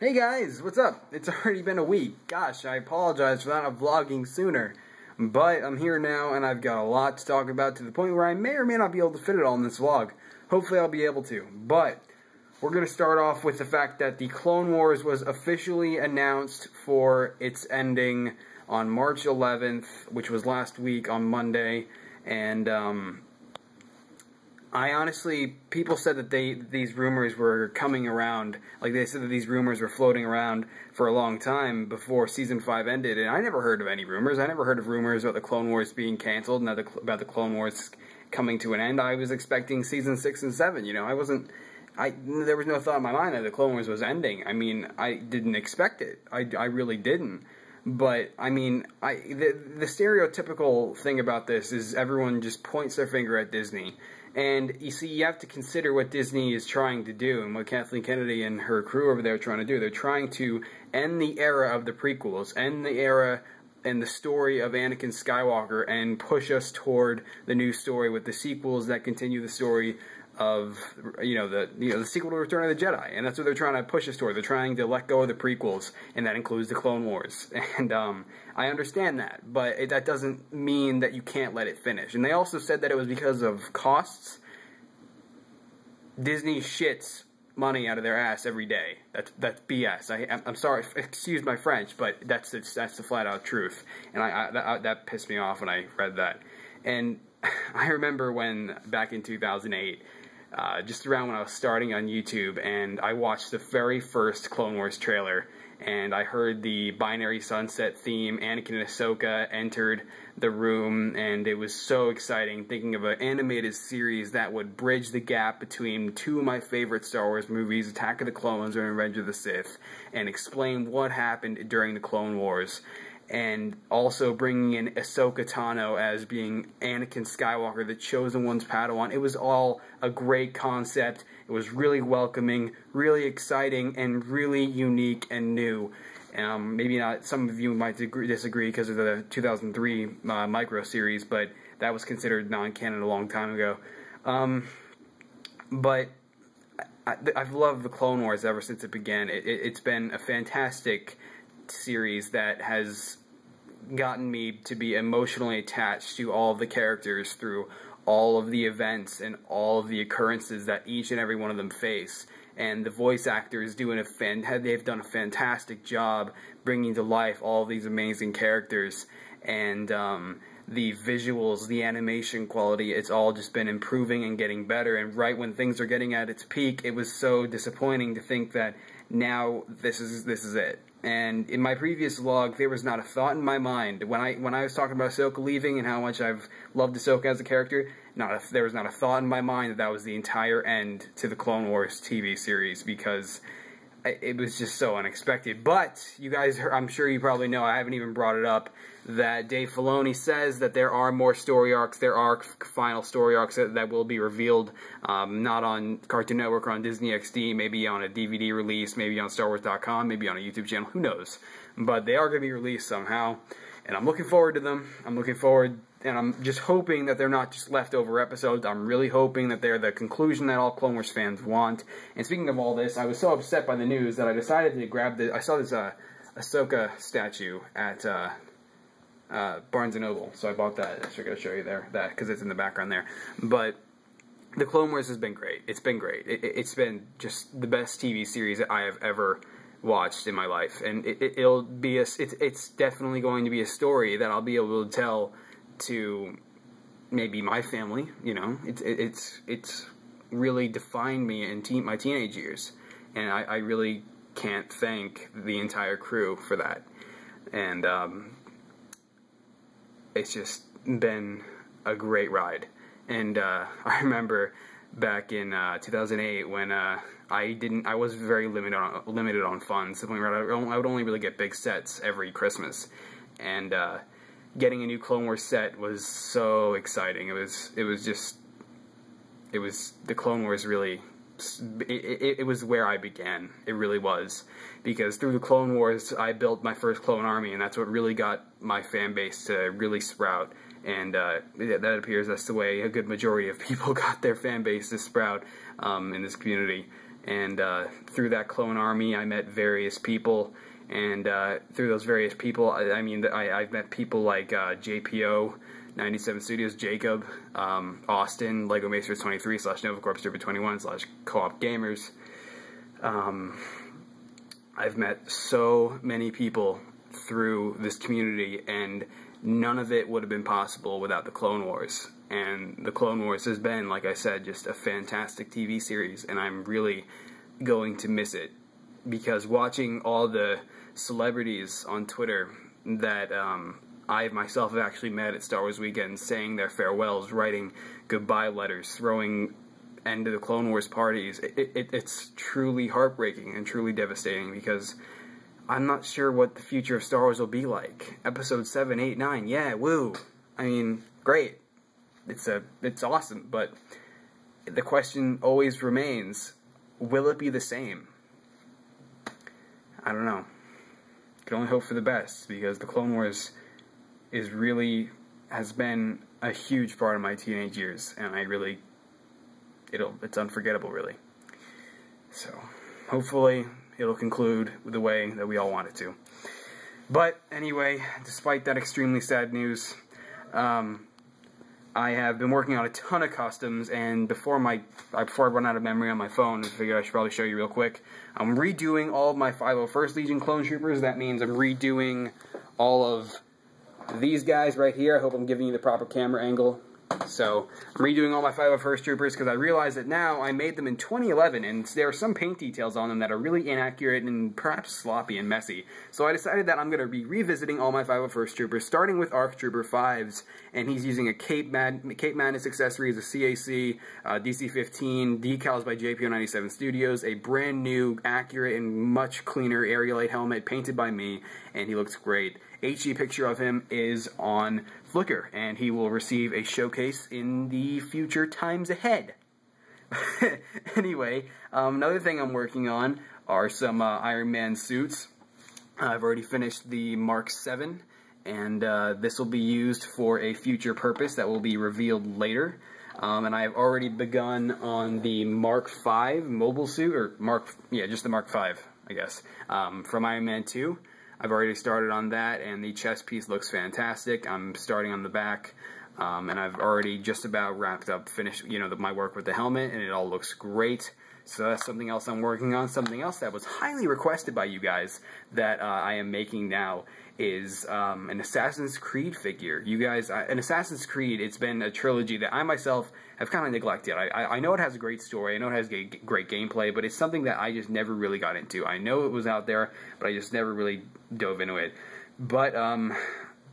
Hey guys, what's up? It's already been a week. Gosh, I apologize for not vlogging sooner. But I'm here now and I've got a lot to talk about to the point where I may or may not be able to fit it all in this vlog. Hopefully I'll be able to. But we're going to start off with the fact that the Clone Wars was officially announced for its ending on March 11th, which was last week on Monday. And I honestly, people said that these rumors were coming around, like they said that these rumors were floating around for a long time before Season 5 ended, and I never heard of any rumors. I never heard of rumors about the Clone Wars being canceled and about the Clone Wars coming to an end. I was expecting Season 6 and 7, you know, there was no thought in my mind that the Clone Wars was ending. I mean, I didn't expect it. I really didn't. But, I mean, the stereotypical thing about this is everyone just points their finger at Disney. And, you see, you have to consider what Disney is trying to do and what Kathleen Kennedy and her crew over there are trying to do. They're trying to end the era of the prequels, end the era and the story of Anakin Skywalker, and push us toward the new story with the sequels that continue the story of, the sequel to Return of the Jedi. And that's what they're trying to push us toward. They're trying to let go of the prequels, and that includes the Clone Wars. And I understand that, but that doesn't mean that you can't let it finish. And they also said that it was because of costs. Disney shits money out of their ass every day. That's BS. I'm sorry, excuse my French, but that's the flat out truth. And that pissed me off when I read that. And I remember when, back in 2008, just around when I was starting on YouTube, and I watched the very first Clone Wars trailer, and I heard the Binary Sunset theme. Anakin and Ahsoka entered the room, and it was so exciting, thinking of an animated series that would bridge the gap between two of my favorite Star Wars movies, Attack of the Clones and Revenge of the Sith, and explain what happened during the Clone Wars. And also bringing in Ahsoka Tano as being Anakin Skywalker, the Chosen One's Padawan. It was all a great concept. It was really welcoming, really exciting, and really unique and new. Maybe not, some of you might disagree because of the 2003 micro series, but that was considered non-canon a long time ago. But I've loved the Clone Wars ever since it began. It's been a fantastic series that has gotten me to be emotionally attached to all of the characters through all of the events and all of the occurrences that each and every one of them face. And the voice actors they've done a fantastic job bringing to life all of these amazing characters. And the visuals, the animation quality, it's all just been improving and getting better. And right when things are getting at its peak, it was so disappointing to think that now this is it. And in my previous vlog, there was not a thought in my mind when I was talking about Ahsoka leaving and how much I've loved Ahsoka as a character. There was not a thought in my mind that was the entire end to the Clone Wars TV series, because it was just so unexpected. But you guys, I'm sure you probably know, I haven't even brought it up, that Dave Filoni says that there are more story arcs, there are final story arcs that will be revealed, not on Cartoon Network or on Disney XD, maybe on a DVD release, maybe on StarWars.com, maybe on a YouTube channel, who knows. But they are going to be released somehow, and I'm looking forward to them. And I'm just hoping that they're not just leftover episodes. I'm really hoping that they're the conclusion that all Clone Wars fans want. And speaking of all this, I was so upset by the news that I decided to grab I saw this Ahsoka statue at Barnes & Noble, so I bought that. I'm going to show you that because it's in the background there. But the Clone Wars has been great. It's been great. It's been just the best TV series that I have ever watched in my life. And it's definitely going to be a story that I'll be able to tell to maybe my family. You know, it's really defined me in my teenage years, and I really can't thank the entire crew for that. And it's just been a great ride. And I remember back in 2008 when I was very limited on funds, to the point where I would only really get big sets every Christmas, and getting a new Clone Wars set was so exciting. It was the Clone Wars really, it was where I began. It really was, because through the Clone Wars I built my first clone army, and that's what really got my fan base to really sprout. And that appears that's the way a good majority of people got their fan base to sprout in this community. and through that clone army I met various people, and through those various people, I've met people like JPO, 97 Studios, Jacob, Austin, Lego Maesters 23 / NovaCorp Super 21 / Co-op Gamers. I've met so many people through this community, and none of it would have been possible without the Clone Wars. And the Clone Wars has been, like I said, just a fantastic TV series, and I'm really going to miss it, because watching all the celebrities on Twitter that I myself have actually met at Star Wars Weekend saying their farewells, writing goodbye letters, throwing end to the Clone Wars parties, it's truly heartbreaking and truly devastating, because I'm not sure what the future of Star Wars will be like. Episode 7, 8, 9, yeah, woo. I mean, great. It's awesome, but the question always remains, will it be the same? I don't know. Can only hope for the best, because the Clone Wars has been a huge part of my teenage years, and it's unforgettable, really. So, hopefully, it'll conclude the way that we all want it to. But, anyway, despite that extremely sad news, I have been working on a ton of customs, and before I run out of memory on my phone, I figured I should probably show you real quick. I'm redoing all of my 501st Legion clone troopers. That means I'm redoing all of these guys right here. I hope I'm giving you the proper camera angle. So, I'm redoing all my 501st troopers because I realize that now I made them in 2011, and there are some paint details on them that are really inaccurate and perhaps sloppy and messy. So I decided that I'm going to be revisiting all my 501st troopers, starting with ARC Trooper 5s, and he's using a Cape Madness accessories, a CAC, DC-15, decals by JPO 97 Studios, a brand new, accurate, and much cleaner Aerolite helmet painted by me, and he looks great. HD picture of him is on Flickr, and he will receive a showcase in the future times ahead. Anyway, another thing I'm working on are some Iron Man suits. I've already finished the Mark 7, and this will be used for a future purpose that will be revealed later. And I have already begun on the Mark 5 mobile suit, or just the Mark 5, I guess, from Iron Man 2. I've already started on that, and the chest piece looks fantastic. I'm starting on the back, and I've already just about finished, my work with the helmet, and it all looks great. So that's something else I'm working on. Something else that was highly requested by you guys that I am making now is an Assassin's Creed figure. You guys, an Assassin's Creed, it's been a trilogy that I myself have kind of neglected. I know it has a great story, I know it has great gameplay, but it's something that I just never really got into. I know it was out there, but I just never really dove into it. But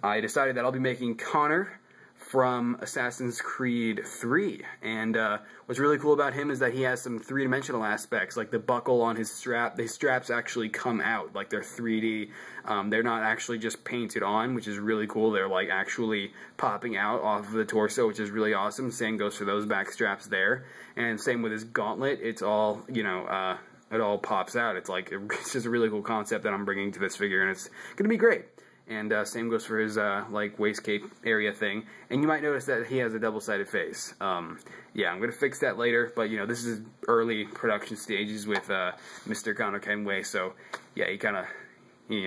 I decided that I'll be making Connor from Assassin's Creed 3, and what's really cool about him is that he has some three-dimensional aspects, like the buckle on his strap. The straps actually come out, like they're 3D. They're not actually just painted on, which is really cool. They're like actually popping out off of the torso, which is really awesome. Same goes for those back straps there, and same with his gauntlet. It's all, it all pops out. It's it's just a really cool concept that I'm bringing to this figure, and it's going to be great. And same goes for his waist cape area thing. And you might notice that he has a double-sided face. Yeah, I'm going to fix that later, but this is early production stages with Mr. Kano Kenway, so yeah, he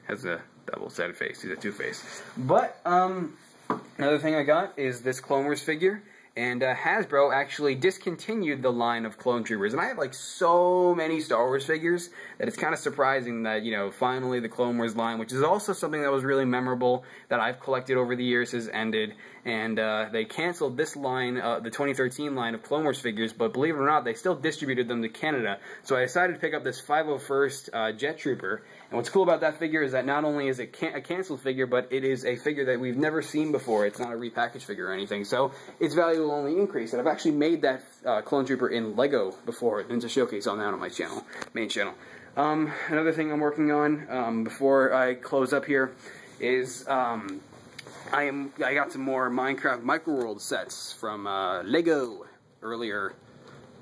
has a double-sided face. He's a two-face. But another thing I got is this Clone Wars figure. And Hasbro actually discontinued the line of Clone Troopers. And I have, so many Star Wars figures that it's kind of surprising that, finally the Clone Wars line, which is also something that was really memorable that I've collected over the years, has ended. And they canceled this line, the 2013 line of Clone Wars figures, but believe it or not, they still distributed them to Canada. So I decided to pick up this 501st Jet Trooper. And what's cool about that figure is that not only is it a canceled figure, but it is a figure that we've never seen before. It's not a repackaged figure or anything. So its value will only increase. And I've actually made that Clone Trooper in Lego before. There's a showcase on that on my channel, main channel. Another thing I'm working on before I close up here is I got some more Minecraft Microworld sets from Lego earlier.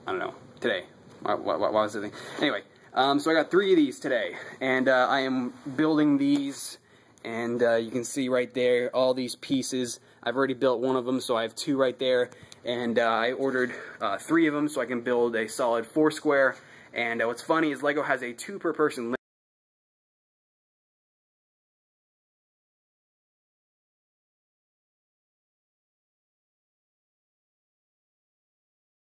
I don't know, today. What was the thing? Anyway, so I got 3 of these today, and I am building these, and you can see right there all these pieces. I've already built one of them, so I have 2 right there, and I ordered 3 of them so I can build a solid 4 square, And what's funny is Lego has a 2 per person limit.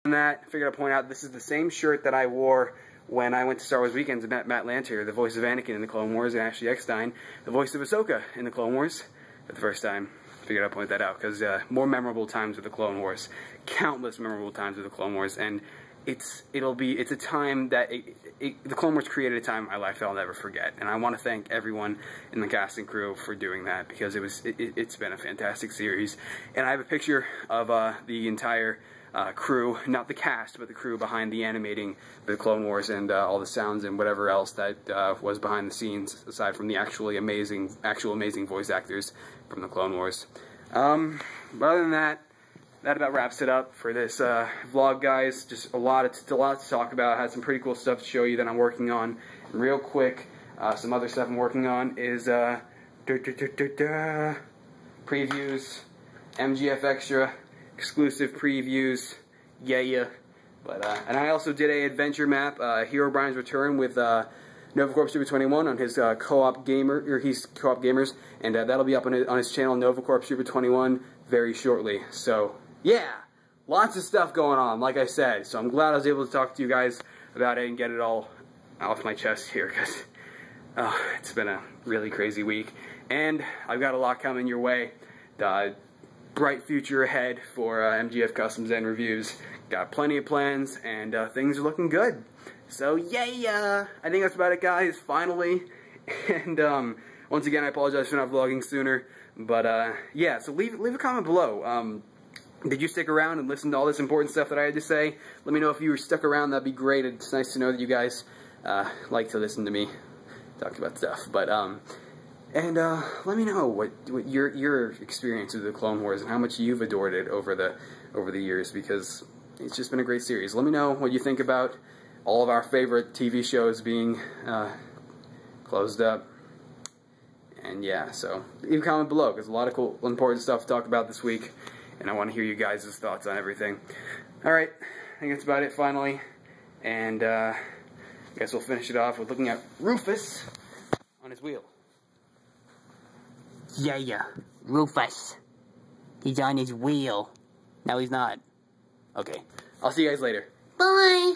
That, I figured I'd point out this is the same shirt that I wore when I went to Star Wars Weekends and met Matt Lanter, the voice of Anakin in the Clone Wars, and Ashley Eckstein, the voice of Ahsoka in the Clone Wars, for the first time. Figured I'd point that out, because more memorable times with the Clone Wars. Countless memorable times with the Clone Wars, and it's a time that, the Clone Wars created a time in my life that I'll never forget, and I want to thank everyone in the cast and crew for doing that, because it's been a fantastic series. And I have a picture of the entire crew, not the cast, but the crew behind the animating the Clone Wars and all the sounds and whatever else that was behind the scenes, aside from the actual amazing voice actors from the Clone Wars. But other than that, that about wraps it up for this vlog, guys. Just a lot to talk about. I had some pretty cool stuff to show you that I'm working on. And real quick, some other stuff I'm working on is previews, MGF Extra, exclusive previews, yeah. But and I also did a adventure map, Hero Brian's Return, with Nova Corp Super 21 on his co-op gamers, and that'll be up on his channel, Nova Corp Super 21, very shortly. So yeah, lots of stuff going on, like I said. So I'm glad I was able to talk to you guys about it and get it all off my chest here, because it's been a really crazy week, and I've got a lot coming your way. Bright future ahead for MGF Customs and Reviews. Got plenty of plans, and things are looking good. So yeah, I think that's about it, guys, finally. And once again, I apologize for not vlogging sooner. But yeah, so leave a comment below. Did you stick around and listen to all this important stuff that I had to say? Let me know if you were stuck around. That'd be great. It's nice to know that you guys like to listen to me talk about stuff. But and let me know what your experience with the Clone Wars and how much you've adored it over the years, because it's just been a great series. Let me know what you think about all of our favorite TV shows being closed up. And yeah, so leave a comment below, because a lot of cool, important stuff to talk about this week, and I want to hear you guys' thoughts on everything. Alright, I think that's about it finally, and I guess we'll finish it off with looking at Rufus on his wheel. Yeah, Rufus. He's on his wheel. No, he's not. Okay, I'll see you guys later. Bye.